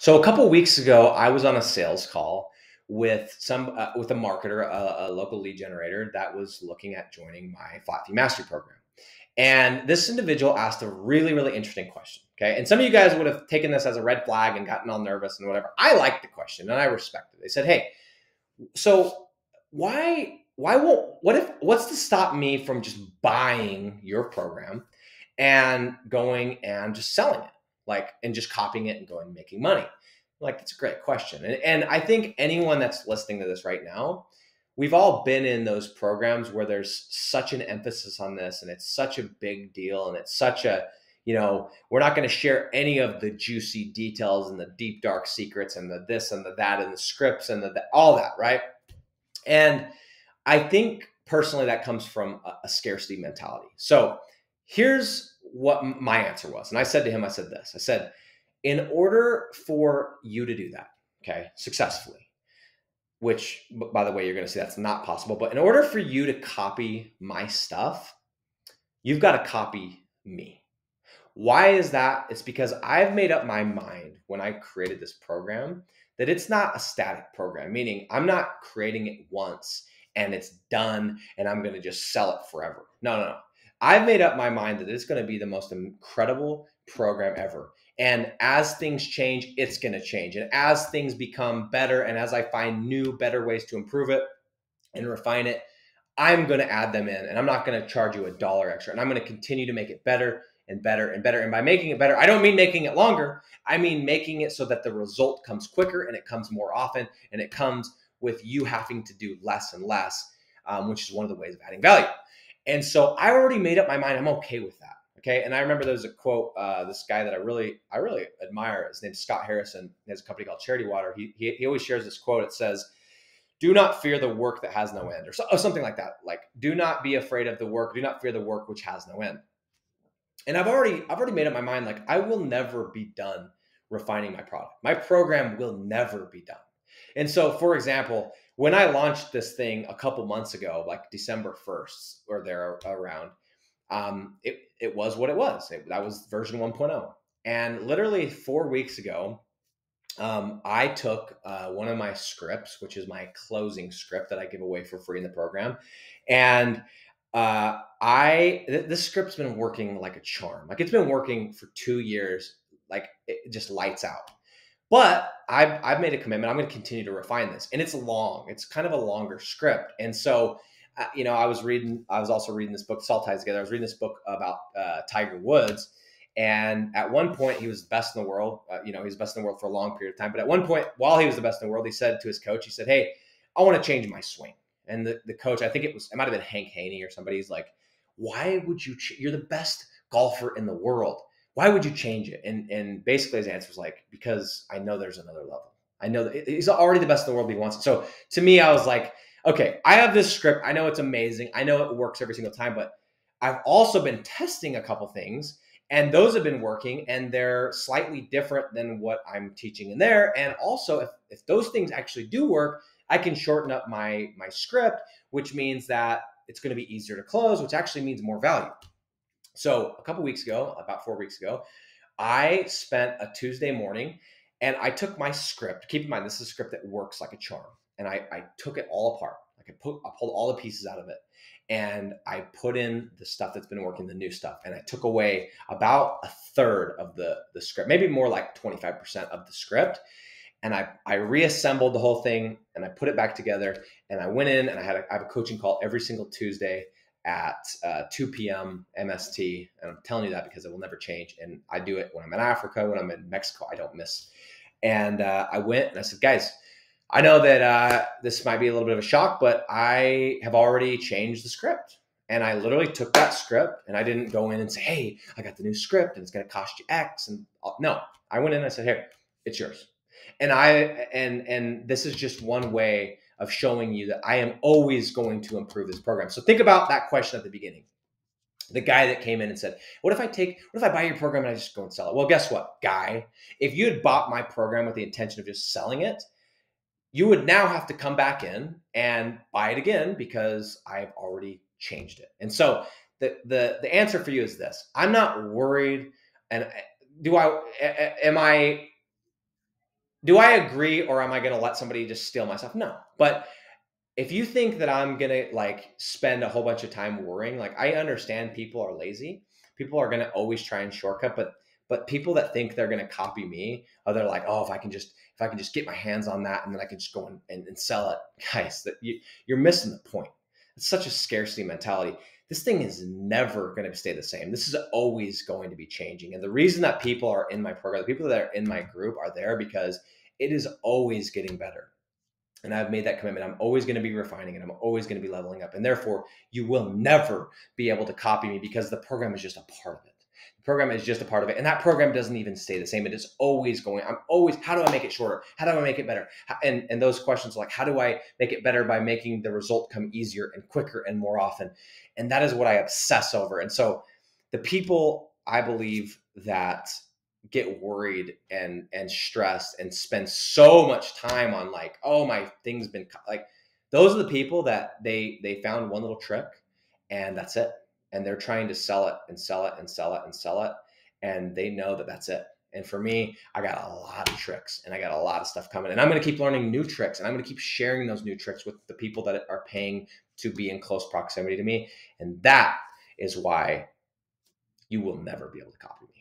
So a couple of weeks ago, I was on a sales call with with a marketer, a local lead generator that was looking at joining my Flat Fee Mastery program. And this individual asked a really, really interesting question. Okay. And some of you guys would have taken this as a red flag and gotten all nervous and whatever. I liked the question and I respect it. They said, "Hey, so what's to stop me from just buying your program and going and just selling it, like, and just copying it and going and making money?" Like, that's a great question. And I think anyone that's listening to this right now, we've all been in those programs where there's such an emphasis on this and it's such a big deal and it's such a, we're not going to share any of the juicy details and the deep dark secrets and the this and the that and the scripts and all that, right? And I think personally that comes from a scarcity mentality. So here's what my answer was. And I said to him, I said this, I said, in order for you to do that, okay, successfully, which by the way, you're going to see that's not possible. But in order for you to copy my stuff, you've got to copy me. Why is that? It's because I've made up my mind when I created this program that it's not a static program, meaning I'm not creating it once and it's done and I'm going to just sell it forever. No, no, no. I've made up my mind that it's going to be the most incredible program ever. And as things change, it's going to change. And as things become better and as I find new, better ways to improve it and refine it, I'm going to add them in and I'm not going to charge you $1 extra. And I'm going to continue to make it better and better and better. And by making it better, I don't mean making it longer. I mean making it so that the result comes quicker and it comes more often and it comes with you having to do less and less, which is one of the ways of adding value. And so I already made up my mind. I'm okay with that. Okay. And I remember there's a quote, this guy that I really admire. His name's Scott Harrison. He has a company called Charity Water. He always shares this quote. It says, "Do not fear the work that has no end," or something like that. Like, do not be afraid of the work. Do not fear the work which has no end. And I've already made up my mind. Like, I will never be done refining my product. My program will never be done. And so, for example, when I launched this thing a couple months ago, like December 1st or there around, it was what it was. That was version 1.0. And literally 4 weeks ago, I took one of my scripts, which is my closing script that I give away for free in the program, and this script's been working like a charm. Like, it's been working for 2 years, like it just lights out. But I've made a commitment. I'm going to continue to refine this, and it's long. It's kind of a longer script, and so. I was also reading this book, Salt Ties Together. I was reading this book about Tiger Woods. And at one point, he was the best in the world. He was the best in the world for a long period of time. But at one point, while he was the best in the world, he said to his coach, he said, "Hey, I want to change my swing." And the coach, I think it might have been Hank Haney or somebody, he's like, "Why would you, you're the best golfer in the world. Why would you change it?" And basically his answer was like, "Because I know there's another level. I know that he's already the best in the world, but he wants it." So to me, I was like, okay, I have this script. I know it's amazing. I know it works every single time, but I've also been testing a couple things and those have been working and they're slightly different than what I'm teaching in there. And also if those things actually do work, I can shorten up my script, which means that it's going to be easier to close, which actually means more value. So a couple weeks ago, about 4 weeks ago, I spent a Tuesday morning and I took my script. Keep in mind, this is a script that works like a charm. And I took it all apart. Like, I pulled all the pieces out of it and I put in the stuff that's been working, the new stuff. And I took away about a third of the script, maybe more like 25% of the script. And I reassembled the whole thing and I put it back together. And I went in and I have a coaching call every single Tuesday at 2 p.m. MST. And I'm telling you that because it will never change. And I do it when I'm in Africa, when I'm in Mexico, I don't miss. And I went and I said, "Guys, I know that this might be a little bit of a shock, but I have already changed the script." And I literally took that script and I didn't go in and say, "Hey, I got the new script and it's going to cost you X." And no, I went in and I said, "Here, it's yours." And this is just one way of showing you that I am always going to improve this program. So think about that question at the beginning. The guy that came in and said, what if I buy your program and I just go and sell it?" Well, guess what, guy? If you had bought my program with the intention of just selling it, you would now have to come back in and buy it again because I've already changed it. And so the answer for you is this: I'm not worried. And am I Do I agree, or am I going to let somebody just steal my stuff? No. But if you think that I'm going to like spend a whole bunch of time worrying, like I understand people are lazy. People are going to always try and shortcut, but people that think they're going to copy me, or they're like, oh, if I can just get my hands on that and then I can just go and sell it, guys, you're missing the point. It's such a scarcity mentality. This thing is never going to stay the same. This is always going to be changing. And the reason that people are in my program, the people that are in my group are there because it is always getting better. And I've made that commitment. I'm always going to be refining it. I'm always going to be leveling up. And therefore, you will never be able to copy me because the program is just a part of it. The program is just a part of it. And that program doesn't even stay the same. It is always going. I'm always, how do I make it shorter? How do I make it better? And those questions like, how do I make it better by making the result come easier and quicker and more often? And that is what I obsess over. And so the people I believe that get worried and stressed and spend so much time on like, oh, my thing's been like, those are the people that they found one little trick and that's it, and they're trying to sell it and sell it and sell it and sell it, and they know that that's it. And for me, I got a lot of tricks and I got a lot of stuff coming, and I'm going to keep learning new tricks, and I'm going to keep sharing those new tricks with the people that are paying to be in close proximity to me. And that is why you will never be able to copy me.